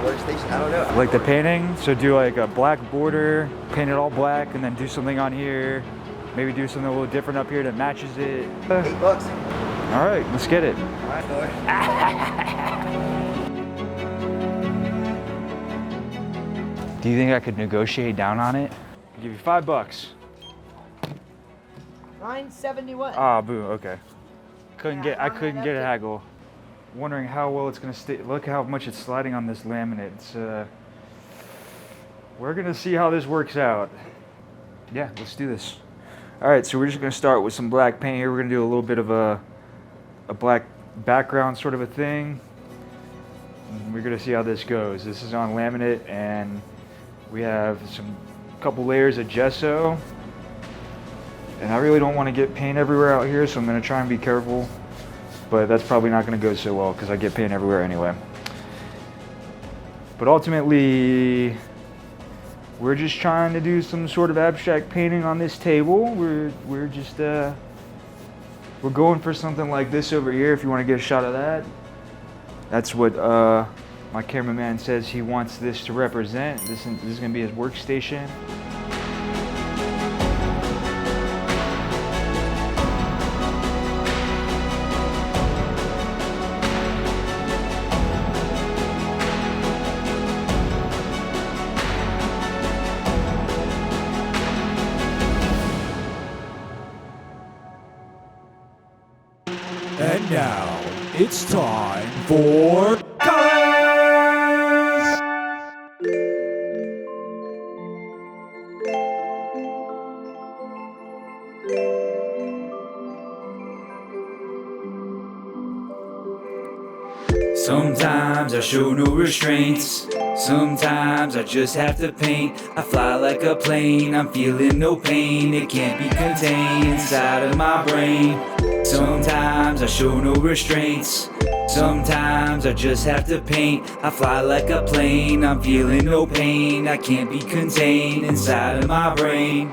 my workstation. I don't know. Like the painting, so do like a black border, paint it all black, and then do something on here. Maybe do something a little different up here that matches it. $8. All right, let's get it. All right, Thor. Do you think I could negotiate down on it? I'll give you $5. $9.71. Ah, boo. Okay. I couldn't get a haggle. Wondering how well it's gonna stay. Look how much it's sliding on this laminate. It's we're gonna see how this works out. Yeah, let's do this. All right, so we're just gonna start with some black paint here. We're gonna do a little bit of a black background sort of a thing. And we're gonna see how this goes. This is on laminate, and we have couple layers of gesso. And I really don't want to get paint everywhere out here, so I'm gonna try and be careful. But that's probably not gonna go so well because I get paint everywhere anyway. But ultimately, we're just trying to do some sort of abstract painting on this table. We're just we're going for something like this over here. If you want to get a shot of that, that's what my cameraman says he wants this to represent. This is gonna be his workstation. And now, it's time for colors! Sometimes I show no restraints. Sometimes I just have to paint. I fly like a plane. I'm feeling no pain. It can't be contained inside of my brain. Sometimes I show no restraints. Sometimes I just have to paint. I fly like a plane. I'm feeling no pain. I can't be contained inside of my brain.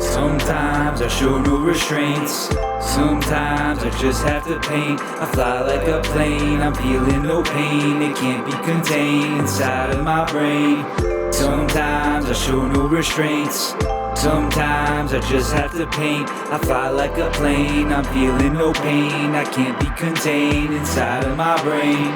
Sometimes I show no restraints. Sometimes I just have to paint. I fly like a plane. I'm feeling no pain. It can't be contained inside of my brain. Sometimes I show no restraints. Sometimes I just have to paint. I fly like a plane. I'm feeling no pain. I can't be contained inside of my brain.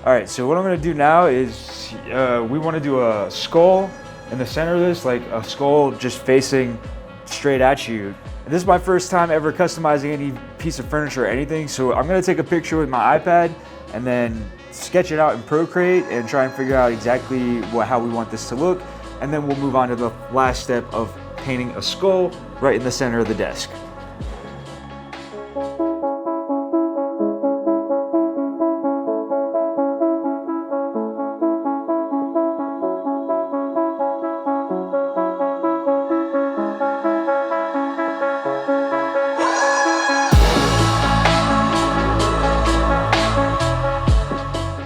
All right, so what I'm gonna do now is we wanna do a skull in the center of this, like a skull just facing straight at you. And this is my first time ever customizing any piece of furniture or anything, so I'm gonna take a picture with my iPad and then sketch it out in Procreate and try and figure out exactly how we want this to look. And then we'll move on to the last step of painting a skull right in the center of the desk.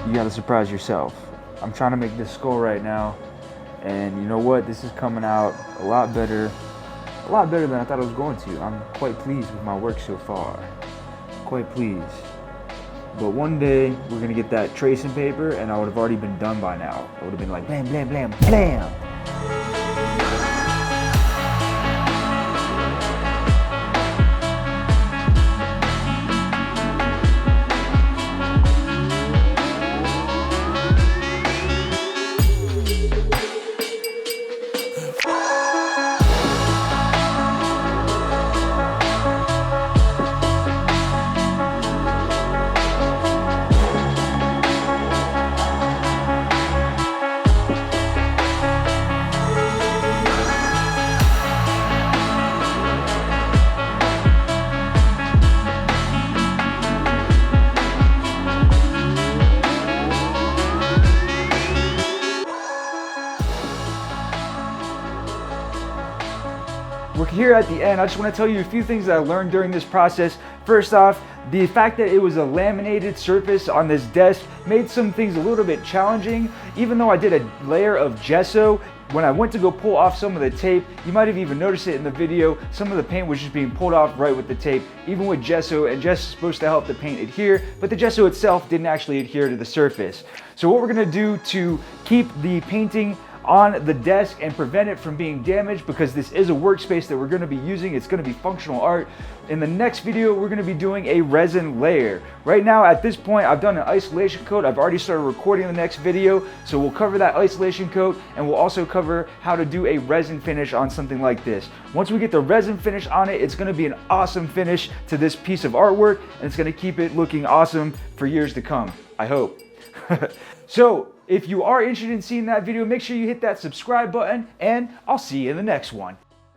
you gotta surprise yourself. I'm trying to make this skull right now, and you know what? This is coming out a lot better than I thought it was going to. I'm quite pleased with my work so far. Quite pleased. But one day, we're gonna get that tracing paper, and I would have already been done by now. I would have been like, blam, blam, blam, blam. We're here at the end. I just want to tell you a few things that I learned during this process. First off, the fact that it was a laminated surface on this desk made some things a little bit challenging. Even though I did a layer of gesso, when I went to go pull off some of the tape, you might have even noticed it in the video, some of the paint was just being pulled off right with the tape, even with gesso, and gesso is supposed to help the paint adhere, but the gesso itself didn't actually adhere to the surface. So what we're gonna do to keep the painting on the desk and prevent it from being damaged, because this is a workspace that we're going to be using, it's going to be functional art. In the next video, we're going to be doing a resin layer. Right now, at this point, I've done an isolation coat. I've already started recording the next video, so we'll cover that isolation coat, and we'll also cover how to do a resin finish on something like this. Once we get the resin finish on it, it's going to be an awesome finish to this piece of artwork, and it's going to keep it looking awesome for years to come, I hope. So, if you are interested in seeing that video, make sure you hit that subscribe button, and I'll see you in the next one.